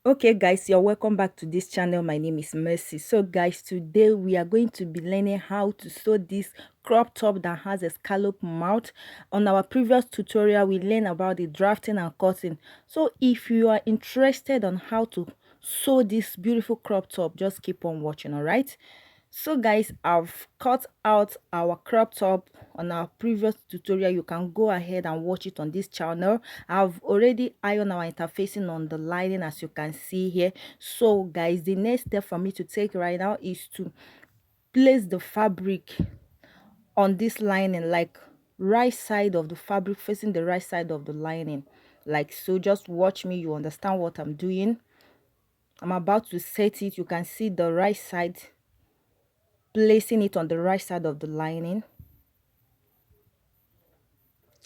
Okay guys, you're welcome back to this channel. My name is Mercy. So guys, today we are going to be learning how to sew this crop top that has a scallop mouth. On our previous tutorial we learned about the drafting and cutting. So if you are interested on how to sew this beautiful crop top, just keep on watching. All right, so guys, I've cut out our crop top on our previous tutorial. You can go ahead and watch it on this channel. I've already ironed our interfacing on the lining, as you can see here. So guys, the next step for me to take right now is to place the fabric on this lining, like right side of the fabric, facing the right side of the lining, like so. Just watch me, you understand what I'm doing. I'm about to set it. You can see the right side, placing it on the right side of the lining.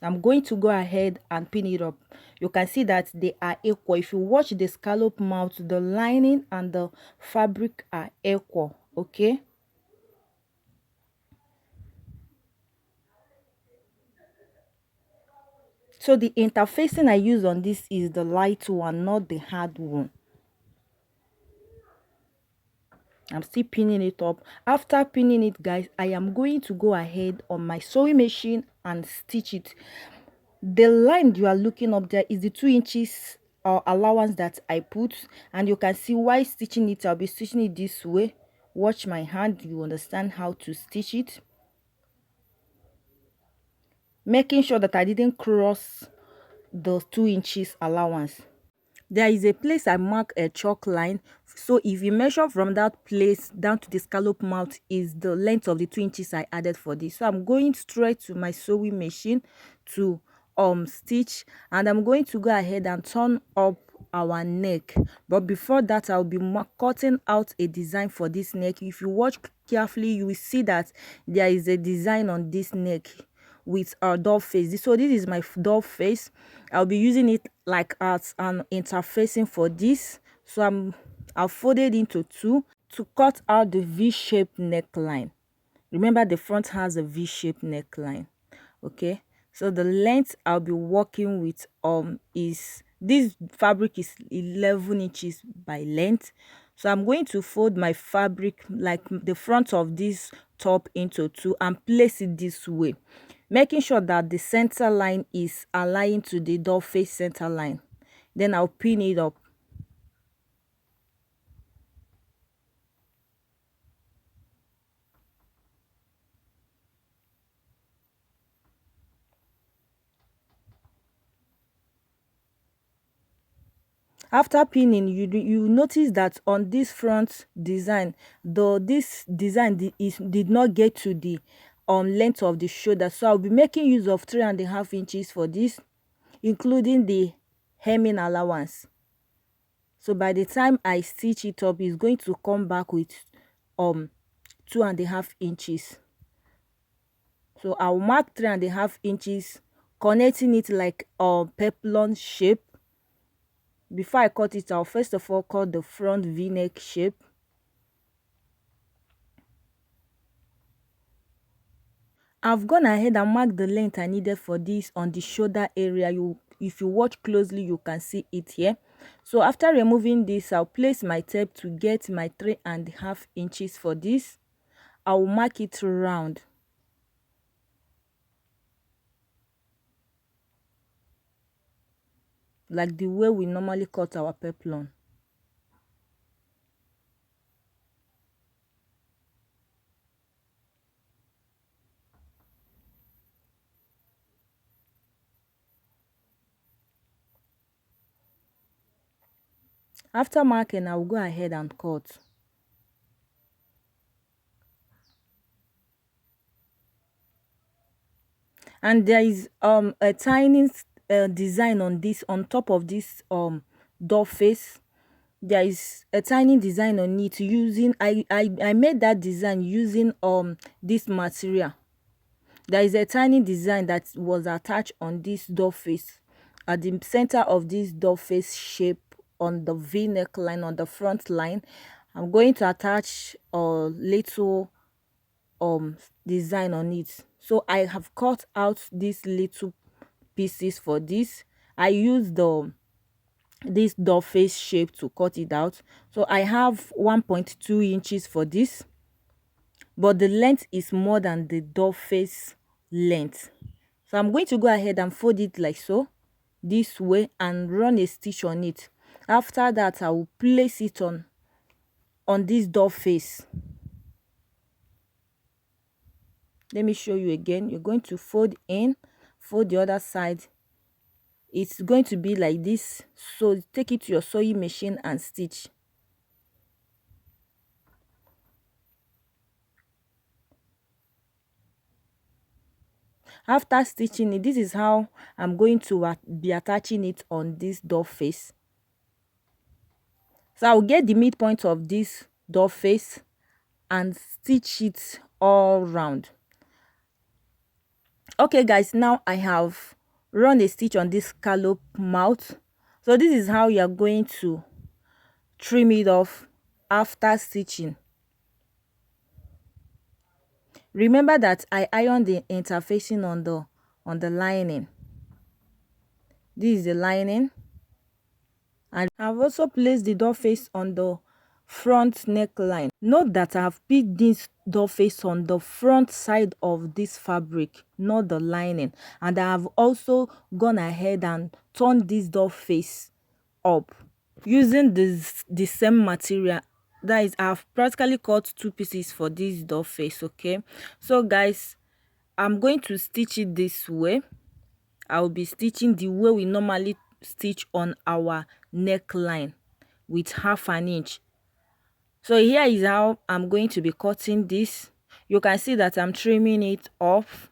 I'm going to go ahead and pin it up. You can see that they are equal. If you watch the scallop mouth, the lining and the fabric are equal. Okay, so the interfacing I use on this is the light one, not the hard one. I'm still pinning it up. After pinning it, guys, I am going to go ahead on my sewing machine and stitch it. The line you are looking up there is the 2 inches allowance that I put, and you can see why stitching it, I'll be stitching it this way. Watch my hand, you understand how to stitch it, making sure that I didn't cross the 2 inches allowance. There is a place I mark a chalk line, so if you measure from that place down to the scallop mouth is the length of the 2 inches I added for this. So I'm going straight to my sewing machine to stitch, and I'm going to go ahead and turn up our neck. But before that, I'll be cutting out a design for this neck. If you watch carefully, you will see that there is a design on this neck with our doll face. So this is my doll face. I'll be using it like as an interfacing for this. So I'll fold it into two to cut out the V-shaped neckline. Remember, the front has a V-shaped neckline. Okay, so the length I'll be working with is, this fabric is 11 inches by length. So I'm going to fold my fabric, like the front of this top, into two and place it this way, making sure that the center line is aligned to the doll face center line. Then I'll pin it up. After pinning, you notice that on this front design, though this design did not get to the length of the shoulder, so I'll be making use of 3.5 inches for this, including the hemming allowance. So by the time I stitch it up, it's going to come back with 2.5 inches. So I'll mark 3.5 inches, connecting it like a peplon shape. Before I cut it, I'll first of all cut the front v-neck shape. I've gone ahead and marked the length I needed for this on the shoulder area. If you watch closely, you can see it here. So after removing this, I'll place my tape to get my 3.5 inches for this. I'll mark it round, like the way we normally cut our peplon. After marking, I'll go ahead and cut. And there is a tiny design on this, on top of this doll face. There is a tiny design on it using, I made that design using this material. There is a tiny design that was attached on this doll face at the center of this doll face shape on the V neckline on the front line. I'm going to attach a little design on it. So I have cut out these little pieces for this. I use the this door face shape to cut it out. So I have 1.2 inches for this, but the length is more than the door face length. So I'm going to go ahead and fold it like so, this way, and run a stitch on it. After that, I will place it on this door face. Let me show you again. You're going to fold in, fold the other side. It's going to be like this. So take it to your sewing machine and stitch. After stitching it, this is how I'm going to be attaching it on this door face. So I'll get the midpoint of this door face and stitch it all round. Okay guys, now I have run a stitch on this scallop mouth. So this is how you are going to trim it off after stitching. Remember that I ironed the interfacing on the lining. This is the lining, and I've also placed the door face on the front neckline. Note that I have picked this door face on the front side of this fabric, not the lining, and I have also gone ahead and turned this door face up using the same material. That is, I've practically cut 2 pieces for this door face. Okay, so guys, I'm going to stitch it this way. I'll be stitching the way we normally stitch on our neckline, with 1/2 inch. So here is how I'm going to be cutting this. You can see that I'm trimming it off.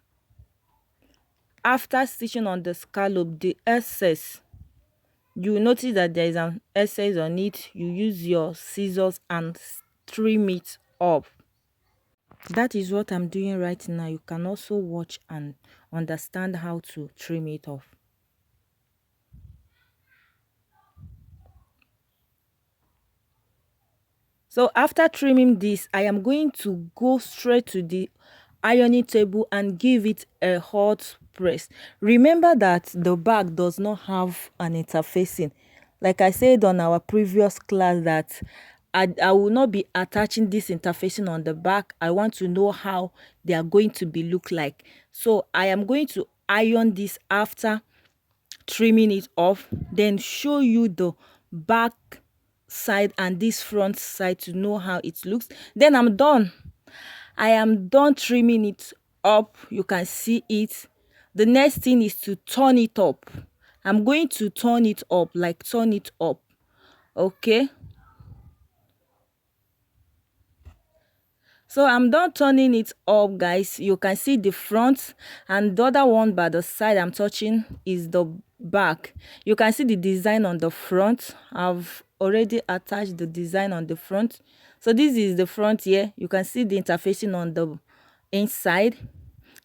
After stitching on the scallop, the excess, you will notice that there is an excess on it. You use your scissors and trim it off. That is what I'm doing right now. You can also watch and understand how to trim it off. So after trimming this, I am going to go straight to the ironing table and give it a hot press. Remember that the back does not have an interfacing. Like I said on our previous class, that I will not be attaching this interfacing on the back. I want to know how they are going to be look like. So I am going to iron this after trimming it off, then show you the back side and this front side to know how it looks. Then I'm done. I am done trimming it up. You can see it. The next thing is to turn it up. I'm going to turn it up, like turn it up. Okay, so I'm done turning it up, guys. You can see the front, and the other one by the side I'm touching is the back. You can see the design on the front. I've already attached the design on the front. So this is the front here. You can see the interfacing on the inside.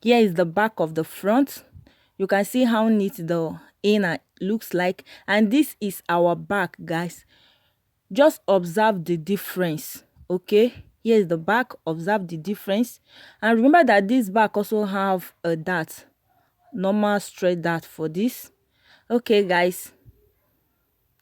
Here is the back of the front. You can see how neat the inner looks like, and this is our back, guys. Just observe the difference. Okay, here is the back. Observe the difference, and remember that this back also have a dart, normal straight dart for this. Okay guys,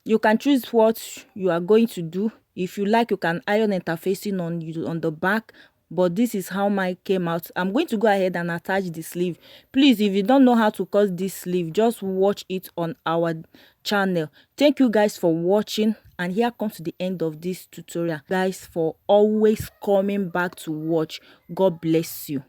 you can choose what you are going to do. If you like, you can iron interfacing on the back, but this is how mine came out. I'm going to go ahead and attach the sleeve. Please, if you don't know how to cut this sleeve, just watch it on our channel. Thank you guys for watching, and here comes to the end of this tutorial. Guys, for always coming back to watch. God bless you.